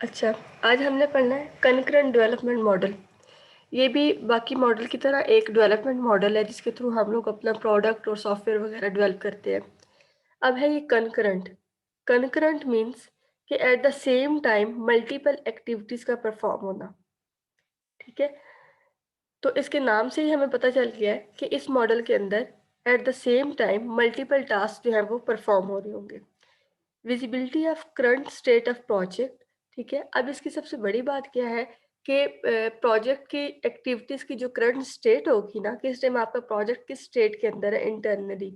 अच्छा, आज हमने पढ़ना है कनकरेंट डेवलपमेंट मॉडल। ये भी बाकी मॉडल की तरह एक डेवलपमेंट मॉडल है जिसके थ्रू हम लोग अपना प्रोडक्ट और सॉफ्टवेयर वगैरह डेवलप करते हैं। अब है ये कनकरेंट। कनकरेंट मीन्स कि at the same time multiple activities का परफॉर्म होना। ठीक है, तो इसके नाम से ही हमें पता चल गया है कि इस मॉडल के अंदर at the same time multiple task जो है वो परफॉर्म हो रहे होंगे। Visibility of current state of project. ठीक है, अब इसकी सबसे बड़ी बात क्या है कि प्रोजेक्ट की एक्टिविटीज की जो करंट स्टेट होगी ना, किस टाइम आपका प्रोजेक्ट किस स्टेट के अंदर है इंटरनली,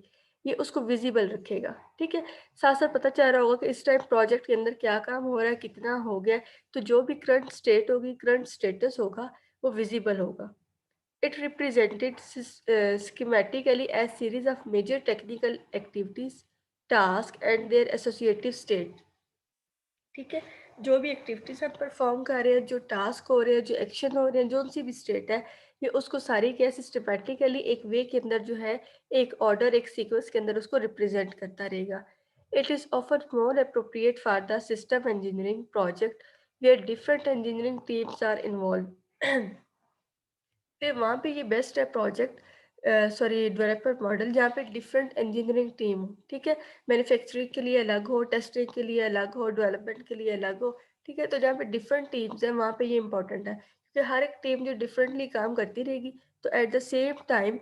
ये उसको विजिबल रखेगा। ठीक है, साथ साथ पता चल रहा होगा कि इस टाइम प्रोजेक्ट के अंदर क्या काम हो रहा है, कितना हो गया है। तो जो भी करंट स्टेट होगी, करंट स्टेटस होगा, वो विजिबल होगा। It represented schematically as series of major technical activities, tasks and their associative state। ठीक है, जो भी एक्टिविटीज हम परफॉर्म कर रहे हैं, जो टास्क हो रहे हैं, जो एक्शन हो रहे हैं, जो सी भी स्टेट है, ये उसको सारी क्या सिस्टमैटिकली एक वे के अंदर जो है, एक ऑर्डर, एक सीक्वेंस के अंदर उसको रिप्रेजेंट करता रहेगा। It is often more appropriate for the system engineering project where different engineering teams are involve. फिर वहाँ पे ये बेस्ट है प्रोजेक्ट, सॉरी डेवलपमेंट मॉडल, जहाँ पे डिफरेंट इंजीनियरिंग टीम हो। ठीक है, मैन्युफैक्चरिंग के लिए अलग हो, टेस्टिंग के लिए अलग हो, डेवलपमेंट के लिए अलग हो। ठीक है, तो जहाँ पे डिफरेंट टीम्स हैं वहाँ पे ये इंपॉर्टेंट है, क्योंकि हर एक टीम जो डिफरेंटली काम करती रहेगी, तो at the same time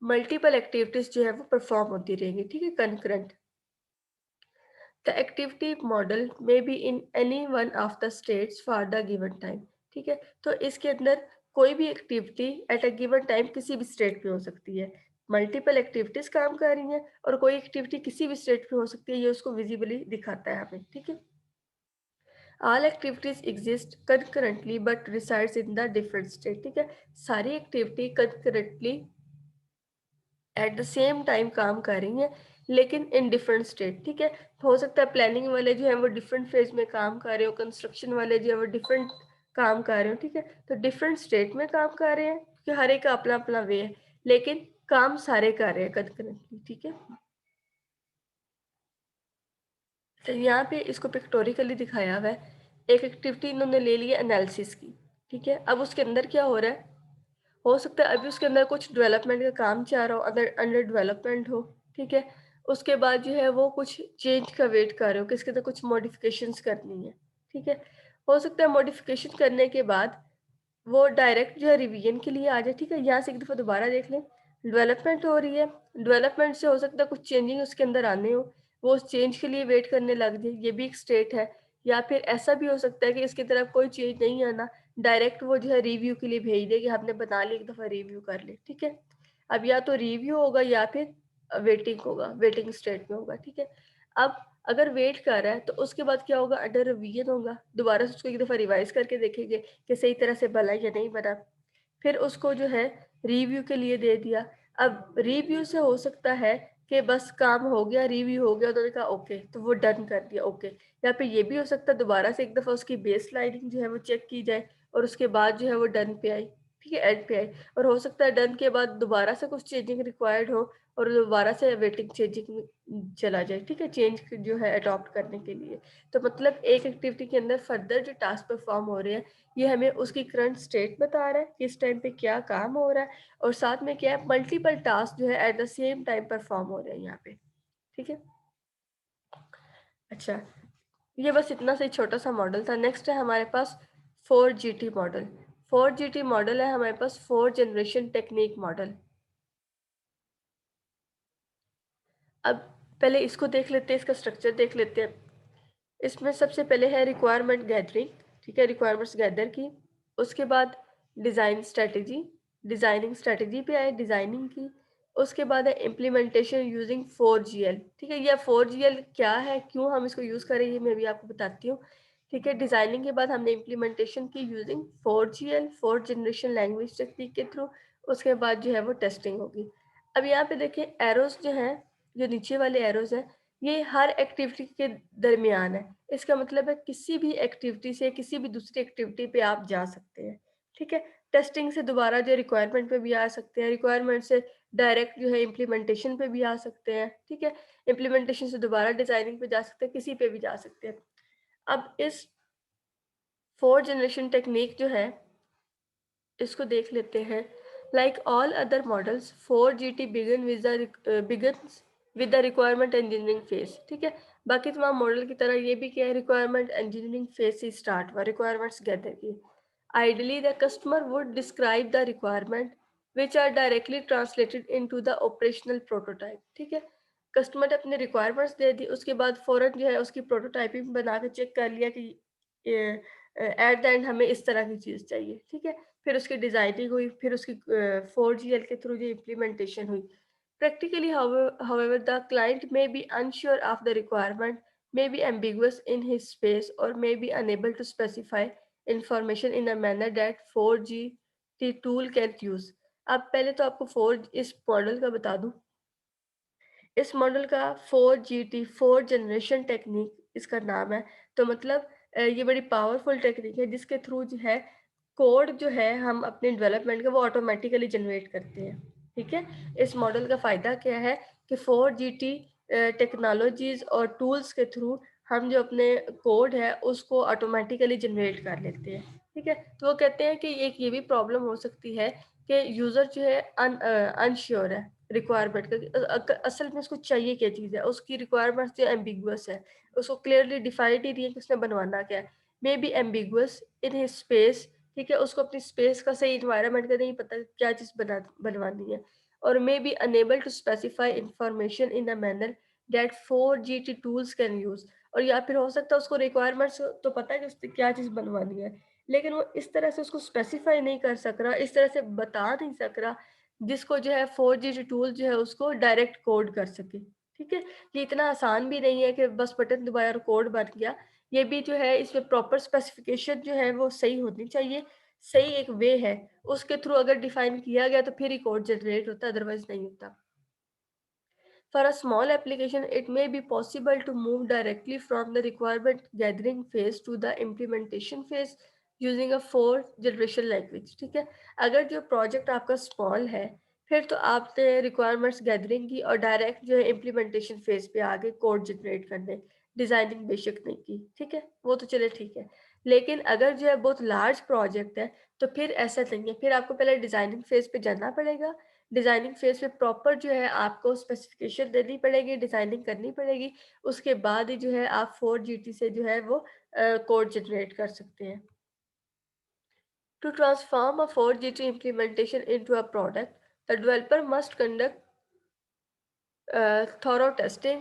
multiple activities जो है वो परफॉर्म होती रहेंगी। ठीक है, concurrent. The activity model may be in any one of the states for the given time. ठीक है, तो इसके अंदर कोई भी activity at a given time किसी भी स्टेट पे हो सकती है। मल्टीपल एक्टिविटीज काम कर रही हैं और कोई एक्टिविटी किसी भी स्टेट पे हो सकती है, ये उसको विजिबली दिखाता है हमें। ठीक है, all activities exist concurrently but resides in the different state. ठीक है, सारी activity concurrently at the same time काम कर रही हैं, लेकिन इन डिफरेंट स्टेट। ठीक है, तो हो सकता है प्लानिंग वाले जो है वो डिफरेंट फेज में काम कर रहे हो, कंस्ट्रक्शन वाले जो है वो डिफरेंट काम कर रहे हो। ठीक है, तो डिफरेंट स्टेट में काम कर रहे हैं क्योंकि हर एक का अपना अपना वे है, लेकिन काम सारे कर रहे हैं कंकरेंटली। ठीक है, तो यहाँ पे इसको पिक्टोरिकली दिखाया हुआ है। एक एक्टिविटी इन्होंने ले ली है एनालिसिस की। ठीक है, अब उसके अंदर क्या हो रहा है, हो सकता है अभी उसके अंदर कुछ डेवलपमेंट का काम चाह रहा हो, अंदर अंडर डेवलपमेंट हो। ठीक है, उसके बाद जो है वो कुछ चेंज का वेट कर रहे हो कि इसके अंदर कुछ मॉडिफिकेशंस करनी है। ठीक है, हो सकता है मॉडिफिकेशन करने के बाद वो डायरेक्ट जो है रिवीजन के लिए आ जाए। ठीक है, यहाँ से एक दफ़ा दोबारा देख लें, डेवलपमेंट हो रही है, डेवलपमेंट से हो सकता है कुछ चेंजिंग उसके अंदर आने हो, वो उस चेंज के लिए वेट करने लग जाए, ये भी एक स्टेट है। या फिर ऐसा भी हो सकता है कि इसकी तरफ कोई चेंज नहीं आना, डायरेक्ट वो जो है रिव्यू के लिए भेज दे कि हमने बना लिया, एक दफ़ा रिव्यू कर ले। ठीक है, अब या तो रिव्यू होगा या फिर वेटिंग होगा, वेटिंग स्टेट में होगा। ठीक है, अब अगर वेट कर रहा है तो उसके बाद क्या होगा, अंडर रिवीजन होगा, दोबारा से उसको एक दफ़ा रिवाइज करके देखेंगे कि सही तरह से बना या नहीं बना। फिर उसको जो है रिव्यू के लिए दे दिया। अब रिव्यू से हो सकता है कि बस काम हो गया, रिव्यू हो गया, उन्होंने कहा ओके, तो वो डन कर दिया ओके। या फिर ये भी हो सकता है दोबारा से एक दफ़ा उसकी बेस लाइनिंग जो है वो चेक की जाए और उसके बाद जो है वो डन पे आई। ठीक है, एंड पे आई। और हो सकता है डन के बाद दोबारा से कुछ चेंजिंग रिक्वायर्ड हो और दोबारा से वेटिंग चेंजिंग में चला जाए। ठीक है, चेंज जो है अडॉप्ट करने के लिए। तो मतलब एक एक्टिविटी के अंदर फर्दर जो टास्क परफॉर्म हो रहे हैं, ये हमें उसकी करंट स्टेट बता रहा है, किस टाइम पे क्या काम हो रहा है, और साथ में क्या है, मल्टीपल टास्क जो है at the same time perform हो रहे हैं यहाँ पे। ठीक है, अच्छा, ये बस इतना सा छोटा सा मॉडल था। नेक्स्ट है हमारे पास 4GT मॉडल। 4GT मॉडल है हमारे पास, 4 जनरेशन टेक्निक मॉडल। अब पहले इसको देख लेते हैं, इसका स्ट्रक्चर देख लेते हैं। इसमें सबसे पहले है रिक्वायरमेंट गैदरिंग। ठीक है, रिक्वायरमेंट्स गैदर की, उसके बाद डिज़ाइन स्ट्रेटजी, डिज़ाइनिंग स्ट्रेटजी पे आए, डिज़ाइनिंग की। उसके बाद है इम्प्लीमेंटेशन यूजिंग 4GL। ठीक है, यह 4GL क्या है, क्यों हम इसको यूज़ करें, ये मैं भी आपको बताती हूँ। ठीक है, डिज़ाइनिंग के बाद हमने इम्प्लीमेंटेशन की using 4GL, 4 generation language technique के थ्रू। उसके बाद जो है वो टेस्टिंग होगी। अब यहाँ पे देखिए एरोज जो हैं, जो नीचे वाले एरोज हैं, ये हर एक्टिविटी के दरमियान है। इसका मतलब है किसी भी एक्टिविटी से किसी भी दूसरी एक्टिविटी पे आप जा सकते हैं। ठीक है, टेस्टिंग से दोबारा जो रिक्वायरमेंट पे भी आ सकते हैं, रिक्वायरमेंट से डायरेक्ट जो है इम्प्लीमेंटेशन पे भी आ सकते हैं। ठीक है, इम्प्लीमेंटेशन से दोबारा डिजाइनिंग पे जा सकते हैं, किसी पे भी जा सकते हैं। अब इस फोर्थ जनरेशन टेक्निक जो है इसको देख लेते हैं। Like all other models 4GT begins with the requirement engineering phase. ठीक है, बाकी तमाम मॉडल की तरह ये भी क्या है, रिक्वायरमेंट इंजीनियरिंग फेज से स्टार्ट हुआ रिक्वायरमेंट्स गैदर की। Ideally the customer would describe the requirement which are directly translated into the operational prototype. ठीक है, कस्टमर ने अपने रिक्वायरमेंट्स दे दी, उसके बाद फौरन जो है उसकी प्रोटोटाइपिंग बना के चेक कर लिया कि एट द एंड हमें इस तरह की चीज़ चाहिए। ठीक है, फिर उसकी डिज़ाइनिंग हुई, फिर उसकी 4GL के थ्रू जो इम्प्लीमेंटेशन हुई। Practically, however, the client may be unsure of the requirement, may be ambiguous in his space, or may be unable to specify information in a manner that 4GT tool can use. अब पहले तो आपको 4 इस model का बता दूं। इस model का 4GT 4 जनरेशन टेक्निक इसका नाम है। तो मतलब ये बड़ी पावरफुल टेक्निक है जिसके थ्रू जो है कोड जो है हम अपने डेवलपमेंट का वो ऑटोमेटिकली जनरेट करते हैं। ठीक है, इस मॉडल का फ़ायदा क्या है कि 4GT टेक्नोलॉजीज़ और टूल्स के थ्रू हम जो अपने कोड है उसको ऑटोमेटिकली जनरेट कर लेते हैं। ठीक है, तो वो कहते हैं कि एक ये भी प्रॉब्लम हो सकती है कि यूज़र जो है अनश्योर है रिक्वायरमेंट का, असल में उसको चाहिए क्या चीज़ है, उसकी रिक्वायरमेंट्स जो एम्बिगुअस है, उसको क्लियरली डिफाइंड ही नहीं है कि उसने बनवाना क्या है। May be ambiguous in his space. ठीक है, उसको अपनी स्पेस का सही इन्वायरमेंट का नहीं पता क्या चीज़ बनवानी है। और may be unable to specify information in a manner that 4GT tools can use. और या फिर हो सकता है उसको रिक्वायरमेंट्स तो पता है कि उसने क्या चीज़ बनवानी है, लेकिन वो इस तरह से उसको स्पेसिफाई नहीं कर सक रहा, इस तरह से बता नहीं सक रहा जिसको जो है 4GT टूल जो है उसको डायरेक्ट कोड कर सके। ठीक है, ये इतना आसान भी नहीं है कि बस बटन दबाया और कोड बन गया। ये भी जो है इसमें प्रॉपर स्पेसिफिकेशन जो है वो सही होनी चाहिए, सही एक वे है, उसके थ्रू अगर डिफाइन किया गया तो फिर ही कोड जनरेट होता है, अदरवाइज नहीं होता। For a small application, it may be possible to move directly from the requirement gathering phase to the implementation phase using a 4 generation language। ठीक है, अगर जो प्रोजेक्ट आपका स्मॉल है फिर तो आपने रिक्वायरमेंट्स गैदरिंग की और डायरेक्ट जो है इम्प्लीमेंटेशन फेज पे आगे कोड जनरेट करने, डिजाइनिंग बेशक नहीं की। ठीक है, वो तो चले ठीक है, लेकिन अगर जो है बहुत लार्ज प्रोजेक्ट है तो फिर ऐसा नहीं है, फिर आपको पहले डिजाइनिंग फेज पे जाना पड़ेगा। डिज़ाइनिंग फेज़ में प्रॉपर जो है आपको स्पेसिफिकेशन देनी पड़ेगी, डिज़ाइनिंग करनी पड़ेगी, उसके बाद ही जो है आप 4GT से जो है वो कोड जनरेट कर सकते हैं। To transform a 4GT implementation into a product, the developer must conduct thorough testing,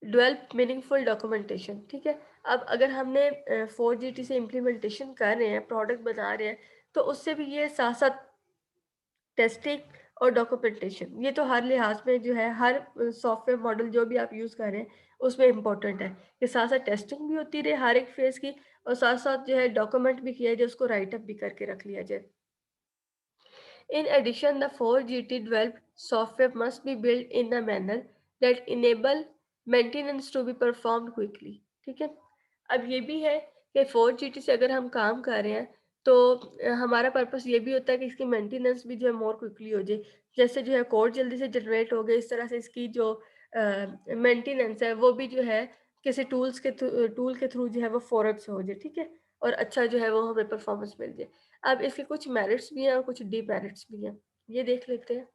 develop meaningful documentation। ठीक है, अब अगर हमने 4GT से इम्प्लीमेंटेशन कर रहे हैं, प्रोडक्ट बना रहे हैं, तो उससे भी ये साथ-साथ टेस्टिंग और डॉक्यूमेंटेशन ये तो हर लिहाज में जो है हर सॉफ्टवेयर मॉडल जो भी आप यूज़ कर रहे हैं उसमें इम्पोर्टेंट है कि साथ साथ टेस्टिंग भी होती रहे हर एक फेज़ की, और साथ साथ जो है डॉक्यूमेंट भी किया जाए, उसको राइट अप भी करके रख लिया जाए। In addition, the 4GT developed software must be built in a manner that enable maintenance to be performed quickly। ठीक है, अब ये भी है कि 4GT से अगर हम काम कर रहे हैं तो हमारा पर्पस ये भी होता है कि इसकी मेंटेनेंस भी जो है मोर क्विकली हो जाए। जैसे जो है कोड जल्दी से जनरेट हो गया, इस तरह से इसकी जो मेंटेनेंस है वो भी जो है किसी टूल के थ्रू जो है वो फ़ौरन से हो जाए। ठीक है, और अच्छा जो है वो हमें परफॉर्मेंस मिल जाए। अब इसके कुछ मेरिट्स भी हैं और कुछ डिमेरिट्स भी हैं, ये देख लेते हैं।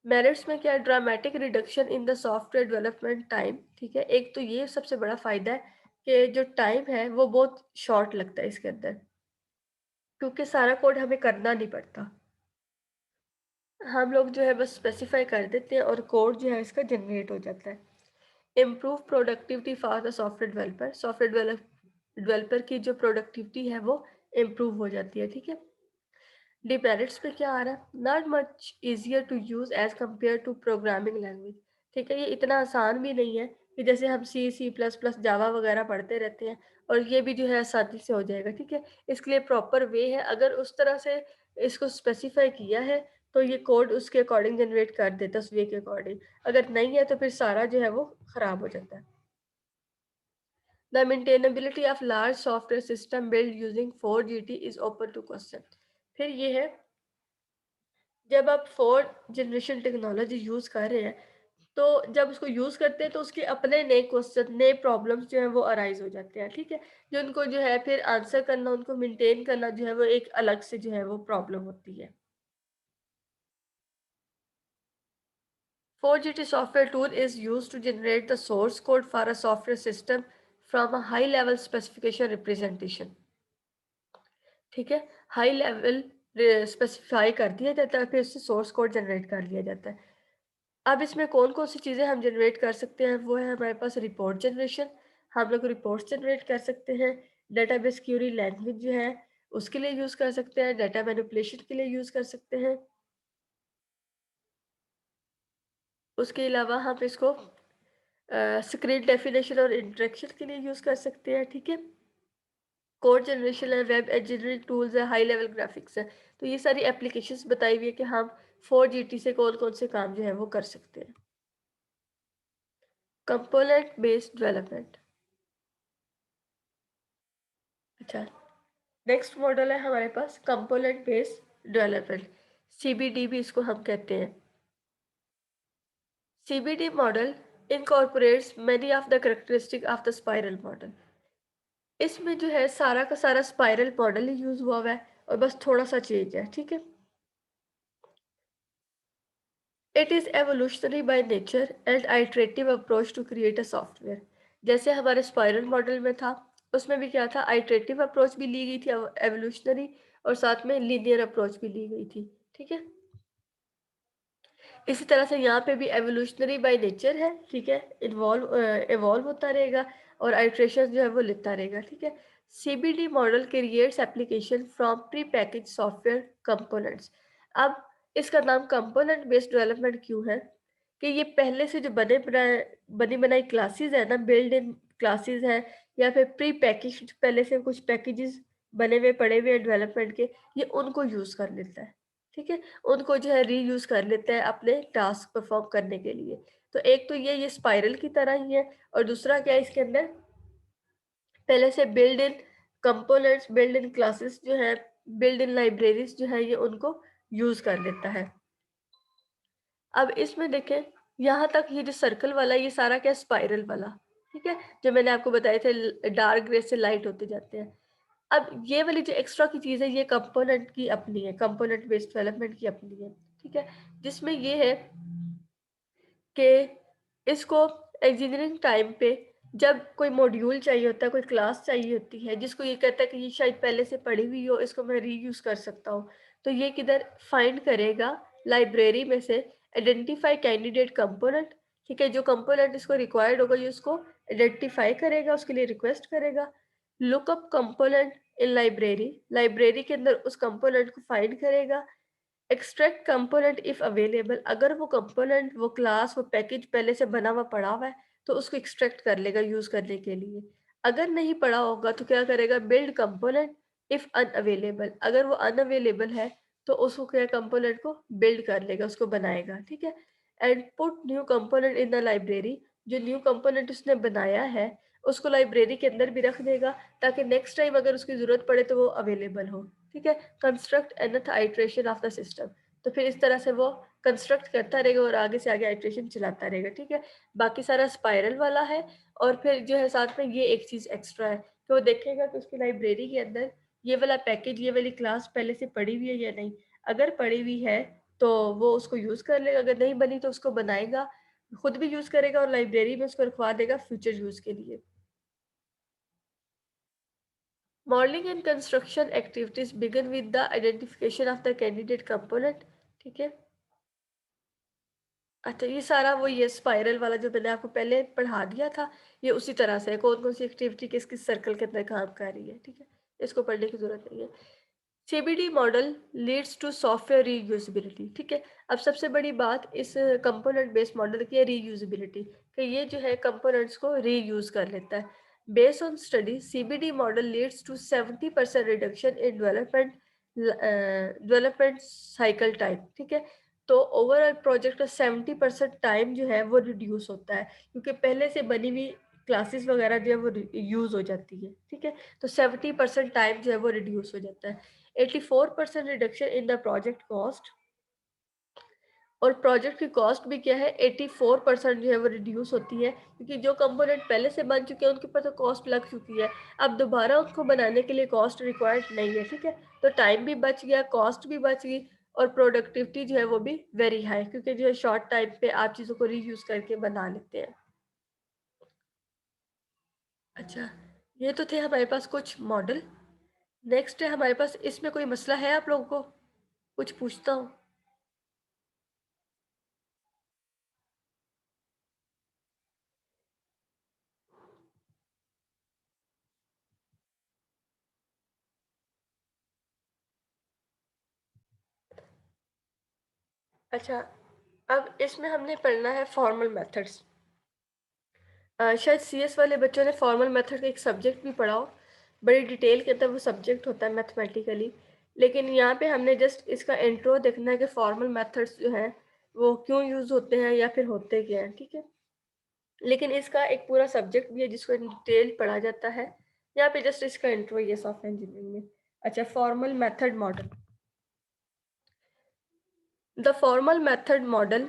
मेरिट्स में क्या है, dramatic reduction in the software development time. ठीक है, एक तो ये सबसे बड़ा फ़ायदा है कि जो टाइम है वो बहुत शॉर्ट लगता है इसके अंदर, क्योंकि सारा कोड हमें करना नहीं पड़ता। हम लोग जो है बस स्पेसिफाई कर देते हैं और कोड जो है इसका जनरेट हो जाता है। Improve productivity for the software developer, developer की जो प्रोडक्टिविटी है वो इम्प्रूव हो जाती है। ठीक है, डिमेरिट्स पे क्या आ रहा है, not much easier to use as compared to programming language. ठीक है, ये इतना आसान भी नहीं है कि जैसे हम C++ जावा वगैरह पढ़ते रहते हैं और ये भी जो है आसानी से हो जाएगा। ठीक है, इसके लिए प्रॉपर वे है, अगर उस तरह से इसको स्पेसिफाई किया है तो ये कोड उसके अकॉर्डिंग जनरेट कर देता है, उस वे के अकॉर्डिंग। अगर नहीं है तो फिर सारा जो है वो खराब हो जाता है। The maintainability of large software system built using 4GT is open to question। फिर ये है, जब आप 4 जनरेशन टेक्नोलॉजी यूज़ कर रहे हैं तो जब उसको यूज़ करते हैं तो उसके अपने नए क्वेश्चन, नए प्रॉब्लम्स जो हैं वो अराइज़ हो जाते हैं, ठीक है? जो उनको जो है फिर आंसर करना, उनको मेंटेन करना जो है वो एक अलग से जो है वो प्रॉब्लम होती है। 4GT software tool is used to generate the source code for a software system from a high level specification representation. ठीक है, हाई लेवल स्पेसिफाई कर दिया जाता है, फिर उससे सोर्स कोड जनरेट कर लिया जाता है। अब इसमें कौन कौन सी चीज़ें हम जनरेट कर सकते हैं, वो है हमारे पास रिपोर्ट जनरेशन। हम लोग रिपोर्ट्स जनरेट कर सकते हैं। डेटाबेस क्यूरी लैंग्वेज जो है उसके लिए यूज़ कर सकते हैं, डाटा मैनिपुलेशन के लिए यूज़ कर सकते हैं। उसके अलावा हम इसको स्क्रीन डेफिनेशन और इंटरेक्शन के लिए यूज़ कर सकते हैं, ठीक है? कोड जनरेशन है, वेब इंजीनियरिंग टूल्स है, हाई लेवल ग्राफिक्स है। तो ये सारी एप्लीकेशंस बताई हुई है कि हम 4GT से कौन-कौन से काम जो है वो कर सकते हैं। Component based development. अच्छा, नेक्स्ट मॉडल है हमारे पास कंपोनेंट बेस्ड डेवलपमेंट, सीबीडी भी इसको हम कहते हैं। CBD model incorporates many of the characteristic of the spiral model। इसमें जो है सारा का सारा स्पाइरल मॉडल ही यूज हुआ है और बस थोड़ा सा चेंज है, ठीक है? It is evolutionary by nature and iterative approach to create a software. जैसे हमारे स्पाइरल मॉडल में था, उसमें भी क्या था, आइटरेटिव अप्रोच भी ली गई थी, एवोल्यूशनरी, और साथ में लीनियर अप्रोच भी ली गई थी, ठीक है? इसी तरह से यहाँ पे भी एवोल्यूशनरी बाय नेचर है, ठीक है? इवॉल्व होता रहेगा और आइट्रेशन जो है वो लेता रहेगा, ठीक है? CBD model creates application from pre package software components. अब इसका नाम कंपोनेंट बेस्ड डेवलपमेंट क्यों है? कि ये पहले से जो बनी बनाई क्लासेस है ना, बिल्ड इन क्लासेस है, या फिर प्री पैकेज पहले से कुछ पैकेजेस बने हुए पड़े हुए हैं डेवलपमेंट के, ये उनको यूज कर लेता है, ठीक है? उनको जो है रीयूज़ कर लेते हैं अपने टास्क परफ़ॉर्म करने के लिए। तो एक तो ये स्पाइरल की तरह ही है, और दूसरा क्या है इसके अंदर, पहले से build in components, build in classes जो है, बिल्ड इन लाइब्रेरीज़ जो है, ये उनको यूज़ कर लेता है। अब इसमें देखें, यहाँ तक ये जो सर्कल वाला है, ये सारा क्या है, स्पाइरल वाला, ठीक है? जो मैंने आपको बताए थे, डार्क ग्रे से लाइट होते जाते हैं। अब ये वाली जो एक्स्ट्रा की चीज़ है, ये कंपोनेंट की अपनी है, कंपोनेंट बेस्ड डेवलपमेंट की अपनी है, ठीक है? जिसमें ये है कि इसको इंजीनियरिंग टाइम पे जब कोई मॉड्यूल चाहिए होता है, कोई क्लास चाहिए होती है, जिसको ये कहता है कि ये शायद पहले से पढ़ी हुई हो, इसको मैं रीयूज़ कर सकता हूँ। तो ये किधर फाइंड करेगा, लाइब्रेरी में से आइडेंटिफाई कैंडिडेट कंपोनेंट, ठीक है? जो कंपोनेंट इसको रिक्वायर्ड होगा, ये उसको आइडेंटिफाई करेगा, उसके लिए रिक्वेस्ट करेगा। Lookup component in library, library के अंदर उस कंपोनेंट को फाइंड करेगा। एक्सट्रैक्ट कंपोनेंट इफ अवेलेबल, अगर वो कंपोनेंट, वो क्लास, वो पैकेज पहले से बना हुआ पड़ा हुआ है, तो उसको एक्सट्रैक्ट कर लेगा यूज करने के लिए। अगर नहीं पड़ा होगा तो क्या करेगा, बिल्ड कंपोनेंट इफ अनअवेलेबल, अगर वो अनअवेलेबल है तो उसको क्या, कंपोनेंट को बिल्ड कर लेगा, उसको बनाएगा, ठीक है? And put new component in the library, जो न्यू कंपोनेंट उसने बनाया है उसको लाइब्रेरी के अंदर भी रख देगा, ताकि नेक्स्ट टाइम अगर उसकी जरूरत पड़े तो वो अवेलेबल हो, ठीक है? Construct nth iteration of the system, तो फिर इस तरह से वो कंस्ट्रक्ट करता रहेगा और आगे से आगे आइट्रेशन चलाता रहेगा, ठीक है? बाकी सारा स्पाइरल वाला है, और फिर जो है साथ में ये एक चीज़ एक्स्ट्रा है कि वो देखेगा कि उसकी लाइब्रेरी के अंदर ये वाला पैकेज, ये वाली क्लास पहले से पड़ी हुई है या नहीं। अगर पड़ी हुई है तो वो उसको यूज़ कर लेगा, अगर नहीं बनी तो उसको बनाएगा, खुद भी यूज़ करेगा और लाइब्रेरी में उसको रखवा देगा फ्यूचर यूज़ के लिए। Modelling and construction activities begin with the identification of the candidate component, ठीक है? अच्छा, ये सारा वो ये स्पाइरल वाला जो मैंने आपको पहले पढ़ा दिया था, ये उसी तरह से है, कौन कौन सी एक्टिविटी किस किस सर्कल के अंदर काम कर रही है, ठीक है? इसको पढ़ने की जरूरत नहीं है। CBD model leads to software reusability, ठीक है? अब सबसे बड़ी बात इस कंपोनेंट बेस्ड मॉडल की है रीयूजेबिलिटी, कि ये जो है कंपोनेंट्स को रीयूज कर लेता है। Based on study, CBD model leads to 70% reduction in development cycle time, ठीक है? तो ओवरऑल प्रोजेक्ट का 70% टाइम जो है वो रिड्यूस होता है, क्योंकि पहले से बनी हुई क्लासेस वगैरह जो है वो यूज हो जाती है, ठीक है? तो 70% टाइम जो है वो रिड्यूस हो जाता है। 84% reduction in the project cost, और प्रोजेक्ट की कॉस्ट भी क्या है 84% जो है वो रिड्यूस होती है, क्योंकि जो कंपोनेंट पहले से बन चुके हैं उनके ऊपर तो कॉस्ट लग चुकी है, अब दोबारा उसको बनाने के लिए कॉस्ट रिक्वायर्ड नहीं है, ठीक है। तो टाइम भी बच गया, कॉस्ट भी बच गई, और प्रोडक्टिविटी जो है वो भी वेरी हाई, क्योंकि जो है शॉर्ट टाइम पे आप चीज़ों को रीयूज करके बना लेते हैं। अच्छा, ये तो थे हमारे पास कुछ मॉडल। नेक्स्ट है हमारे पास, इसमें कोई मसला है आप लोगों को? कुछ पूछता हूँ। अच्छा, अब इसमें हमने पढ़ना है फॉर्मल मेथड्स। शायद सीएस वाले बच्चों ने फॉर्मल मेथड का एक सब्जेक्ट भी पढ़ा हो, बड़ी डिटेल के अंदर वो सब्जेक्ट होता है मैथमेटिकली। लेकिन यहाँ पे हमने जस्ट इसका इंट्रो देखना है कि फॉर्मल मेथड्स जो हैं वो क्यों यूज़ होते हैं या फिर होते क्या हैं, ठीक है। लेकिन इसका एक पूरा सब्जेक्ट भी है जिसको इन डिटेल पढ़ा जाता है। यहाँ पे जस्ट इसका इंट्रो ये सॉफ्टवेयर इंजीनियरिंग में। अच्छा, formal method model. The formal method model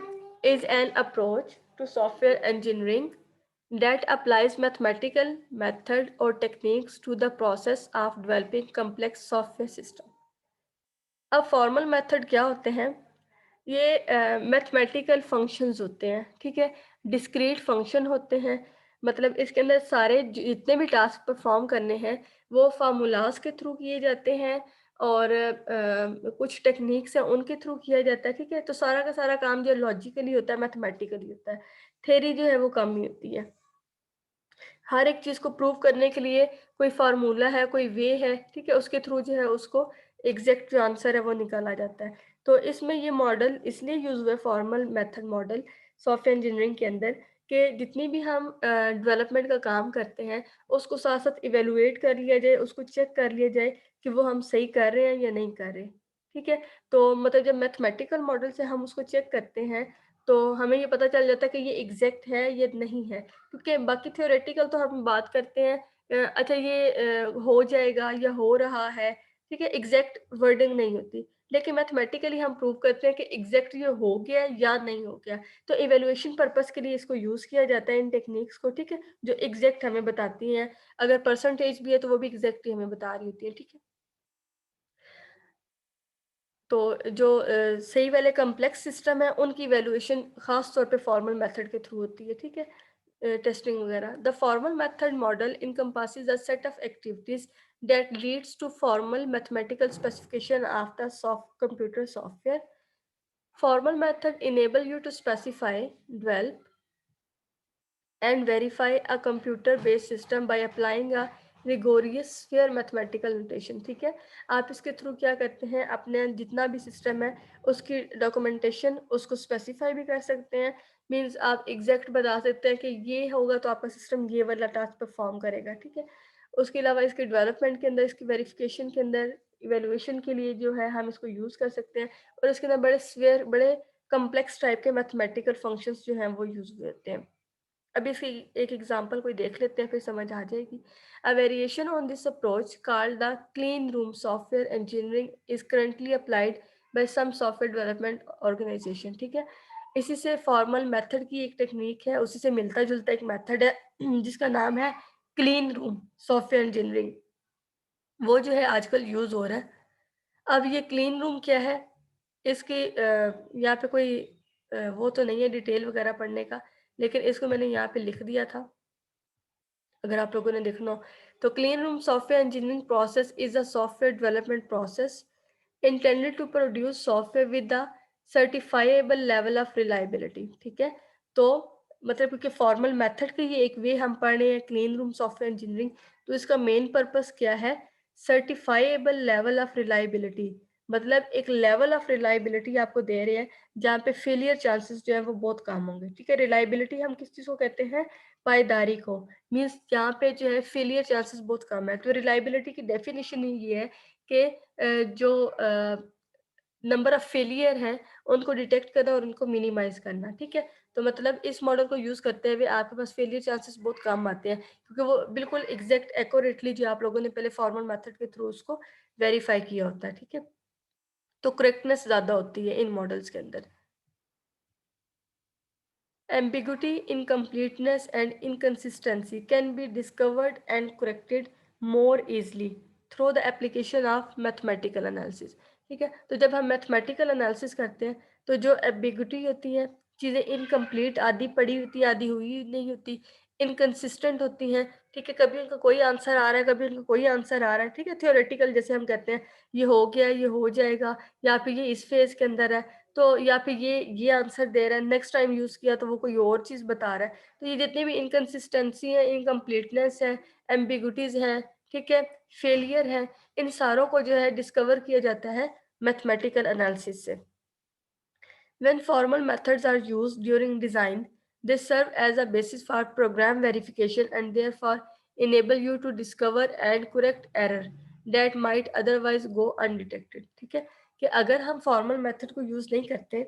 is an approach to software engineering that applies mathematical method or techniques to the process of developing complex software system. अब formal method क्या होते हैं? ये mathematical functions होते हैं, ठीक है। Discrete function होते हैं, मतलब इसके अंदर सारे जितने भी टास्क परफॉर्म करने हैं वो फार्मूलाज के थ्रू किए जाते हैं, और कुछ टेक्निक्स हैं उनके थ्रू किया जाता है, ठीक है। तो सारा का सारा काम जो लॉजिकली होता है, मैथमेटिकली होता है। थ्योरी जो है वो कम ही होती है। हर एक चीज़ को प्रूव करने के लिए कोई फार्मूला है, कोई वे है, ठीक है, उसके थ्रू जो है उसको एग्जैक्ट जो आंसर है वो निकाला जाता है। तो इसमें ये मॉडल इसलिए यूज़ हुआ है, formal method model software engineering के अंदर, कि जितनी भी हम डेवलपमेंट का काम करते हैं उसको साथ साथ इवेलुएट कर लिया जाए, उसको चेक कर लिया जाए कि वो हम सही कर रहे हैं या नहीं कर रहे, ठीक है। तो मतलब जब मैथमेटिकल मॉडल से हम उसको चेक करते हैं तो हमें ये पता चल जाता है कि ये एग्जैक्ट है या नहीं है, क्योंकि बाकी थ्योरेटिकल तो हम बात करते हैं अच्छा ये हो जाएगा या हो रहा है, ठीक है, एग्जैक्ट वर्डिंग नहीं होती। लेकिन मैथमेटिकली हम प्रूव करते हैं कि एग्जैक्ट ये हो गया या नहीं हो गया। तो इवैल्यूएशन पर्पस के लिए इसको यूज़ किया जाता है इन टेक्निक्स को, ठीक है, जो एग्जैक्ट हमें बताती हैं। अगर परसेंटेज भी है तो वो भी एग्जैक्टली हमें बता रही होती है, ठीक है। तो जो सही वाले कॉम्प्लेक्स सिस्टम है उनकी वैल्यूएशन खास तौर पे फॉर्मल मेथड के थ्रू होती है, ठीक है, टेस्टिंग वगैरह। The formal method model encompasses a set of activities that leads to formal mathematical specification of the computer software. Formal method enable you to specify, develop, and verify a computer based system by applying a rigorous fair mathematical notation, ठीक है। आप इसके through क्या करते हैं, अपने जितना भी सिस्टम है उसकी डॉक्यूमेंटेशन उसको स्पेसिफाई भी कर सकते हैं। मींस आप एग्जैक्ट बता सकते हैं कि ये होगा तो आपका सिस्टम ये वाला टास्क परफॉर्म करेगा, ठीक है। उसके अलावा इसके डेवलपमेंट के अंदर, इसकी वेरिफिकेशन के अंदर, इवेलुएशन के लिए जो है हम इसको यूज़ कर सकते हैं, और इसके अंदर बड़े स्वेयर बड़े कम्प्लेक्स टाइप के मैथमेटिकल फंक्शंस जो हैं वो यूज़ होते हैं। अब इसकी एक एग्जांपल कोई देख लेते हैं फिर समझ आ जाएगी। A variation on this approach called the clean room software engineering is currently applied by some software development organisation, ठीक है। इसी से फॉर्मल मेथड की एक टेक्निक है, उसी से मिलता जुलता एक मेथड है जिसका नाम है क्लीन रूम सॉफ्टवेयर इंजीनियरिंग। वो जो है आजकल यूज हो रहा है। अब ये क्लीन रूम क्या है, इसकी यहाँ पे कोई वो तो नहीं है डिटेल वगैरह पढ़ने का, लेकिन इसको मैंने यहाँ पे लिख दिया था, अगर आप लोगों ने देखना हो। तो clean room software engineering process is a software development process intended to produce software with the certifiable level of reliability, ठीक है। तो मतलब क्योंकि फॉर्मल मेथड का ये एक वे हम पढ़ रहे हैं क्लीन रूम सॉफ्टवेयर इंजीनियरिंग, तो इसका मेन पर्पस क्या है, सर्टिफाइबल लेवल ऑफ रिलायबिलिटी, मतलब एक लेवल ऑफ रिलायबिलिटी आपको दे रहे हैं जहाँ पे फेलियर चांसेस जो है वो बहुत कम होंगे, ठीक है। रिलायबिलिटी हम किस चीज़ को कहते हैं, पायदारी को। मीन्स यहाँ पे जो है फेलियर चांसेस बहुत कम है, तो रिलायबिलिटी की डेफिनेशन ही ये है कि जो नंबर ऑफ फेलियर हैं उनको डिटेक्ट करना और उनको मिनिमाइज करना, ठीक है। तो मतलब इस मॉडल को यूज करते हुए आपके पास फेलियर चांसेस बहुत कम आते हैं, क्योंकि वो बिल्कुल एग्जैक्ट एक्यूरेटली जो आप लोगों ने पहले फॉर्मल मेथड के थ्रू उसको वेरीफाई किया होता है, ठीक है। तो करेक्टनेस ज्यादा होती है इन मॉडल्स के अंदर। Ambiguity, incompleteness, and inconsistency can be discovered and corrected more easily through the application of mathematical analysis. ठीक है, तो जब हम मैथमेटिकल एनालिसिस करते हैं तो जो एम्बिग्यूटी होती है, चीज़ें इनकम्प्लीट, आधी पड़ी होती है, आधी हुई नहीं होती, इनकंसिस्टेंट होती हैं, ठीक है, कभी उनका कोई आंसर आ रहा है, कभी उनका कोई आंसर आ रहा है, ठीक है, थियोरेटिकल जैसे हम कहते हैं ये हो गया, ये हो जाएगा, या फिर ये इस फेज के अंदर है, तो या फिर ये आंसर दे रहा है, नेक्स्ट टाइम यूज़ किया तो वो कोई और चीज़ बता रहा है। तो ये जितनी भी इनकंसिस्टेंसी है, इनकम्प्लीटनेस है, एम्बिग्यूटीज़ हैं, ठीक है, फेलियर है, इन सारों को जो है डिस्कवर किया जाता है मैथमेटिकल एनालिसिस से। When formal methods are used during design, they serve as a basis for program verification and therefore enable you to discover and correct error that might otherwise go undetected. ठीक है, कि अगर हम formal method को use नहीं करते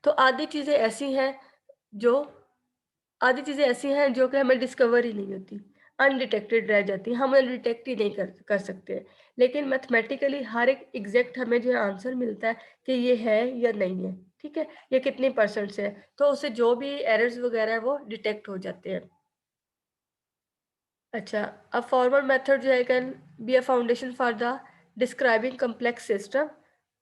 तो जो आधी चीज़ें ऐसी हैं जो कि हमें डिस्कवर ही नहीं होती, अनडिटेक्टेड रह जाती हैं, हम उन्हें डिटेक्ट ही नहीं कर सकते। लेकिन मैथमेटिकली हर एक एग्ज़ैक्ट हमें जो है आंसर मिलता है कि ये है या नहीं है, ठीक है? ये कितनी परसेंट से है, तो उससे जो भी एरर्स वगैरह हैं वो डिटेक्ट हो जाते हैं। अच्छा, a formal method जो है can be a foundation for the describing complex system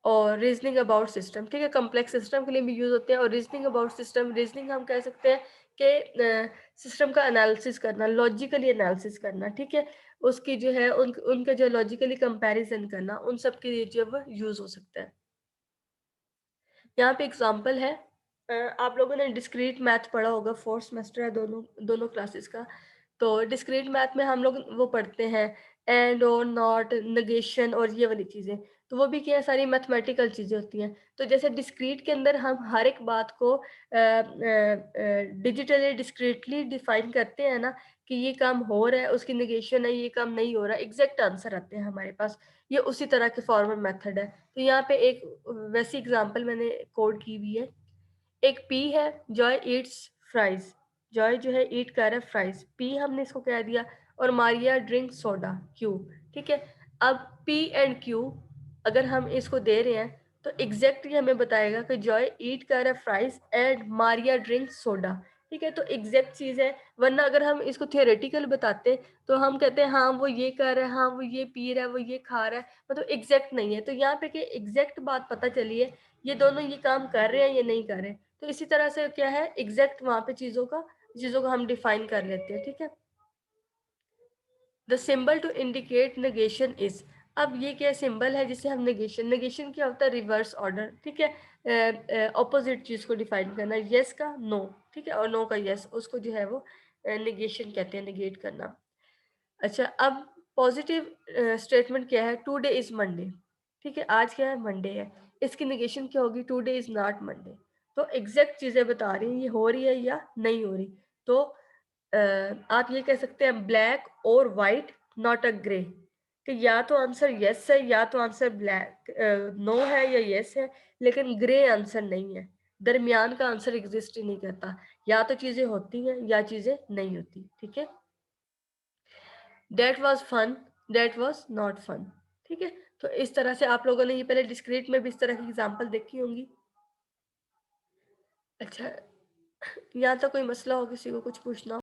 और रीजनिंग अबाउट सिस्टम, ठीक है, कॉम्प्लेक्स सिस्टम के लिए भी यूज होते हैं, और रीजनिंग अबाउट सिस्टम, रीजनिंग हम कह सकते हैं कि सिस्टम का एनालिसिस करना, लॉजिकली एनालिसिस करना, ठीक है, उसकी जो है उनका जो लॉजिकली कंपैरिजन करना, उन सब के लिए जो है वो यूज हो सकता है। यहाँ पे एग्जांपल है, आप लोगों ने डिस्क्रीट मैथ पढ़ा होगा, फोर्थ सेमेस्टर है दोनों दोनों क्लासेस का। तो डिस्क्रीट मैथ में हम लोग वो पढ़ते हैं एंड और नॉट, नेगेशन और ये वाली चीज़ें। तो वो भी क्या है, सारी मैथमेटिकल चीज़ें होती हैं। तो जैसे डिस्क्रीट के अंदर हम हर एक बात को डिजिटली डिस्क्रीटली डिफाइन करते हैं ना, कि ये काम हो रहा है, उसकी नेगेशन है, ये काम नहीं हो रहा, एग्जैक्ट आंसर आते हैं हमारे पास। ये उसी तरह के फॉर्मल मेथड है। तो यहाँ पे एक वैसी एग्जांपल मैंने कोड की हुई है। एक पी है, जॉय ईट्स फ्राइज, जॉय जो है ईट कर रहा है फ्राइज, पी हमने इसको कह दिया, और मारिया ड्रिंक सोडा, क्यू, ठीक है। अब पी एंड क्यू अगर हम इसको दे रहे हैं तो एग्जैक्टली हमें बताएगा कि जॉय ईट कर रहा है fries and Maria drink soda, ठीक है, तो एग्जैक्ट चीज है। वरना अगर हम इसको थियोरेटिकल बताते तो हम कहते हैं हाँ वो ये कर रहा है, हाँ वो ये पी रहा है, वो ये खा रहा है, मतलब एग्जैक्ट नहीं है। तो यहाँ पे कि एग्जैक्ट बात पता चली है, ये दोनों ये काम कर रहे हैं, ये नहीं कर रहे। तो इसी तरह से क्या है, एग्जैक्ट वहां पे चीजों को हम डिफाइन कर लेते हैं, ठीक है। The symbol to indicate negation is, अब ये क्या सिंबल है जिसे हम नेगेशन, नेगेशन क्या होता है, रिवर्स ऑर्डर, ठीक है, ऑपोजिट चीज को डिफाइन करना, यस का नो, ठीक है, और नो का यस, उसको जो है वो नेगेशन कहते हैं, नेगेट करना। अच्छा, अब पॉजिटिव स्टेटमेंट क्या है, टुडे इज मंडे, ठीक है, आज क्या है, मंडे है, इसकी नेगेशन क्या होगी, टुडे इज नॉट मंडे। तो एग्जैक्ट चीजें बता रही हैं ये हो रही है या नहीं हो रही। तो आप ये कह सकते हैं ब्लैक और वाइट, नॉट अ ग्रे, कि या तो आंसर यस है या तो आंसर ब्लैक नो है या यस है, लेकिन ग्रे आंसर नहीं है, दरमियान का आंसर एग्जिस्ट ही नहीं करता, या तो चीजें होती हैं या चीजें नहीं होती, ठीक है। That was fun, that was not fun, ठीक है। तो इस तरह से आप लोगों ने ये पहले डिस्क्रीट में भी इस तरह की एग्जांपल देखी होंगी। अच्छा, यहाँ तक कोई मसला हो, किसी को कुछ पूछना हो?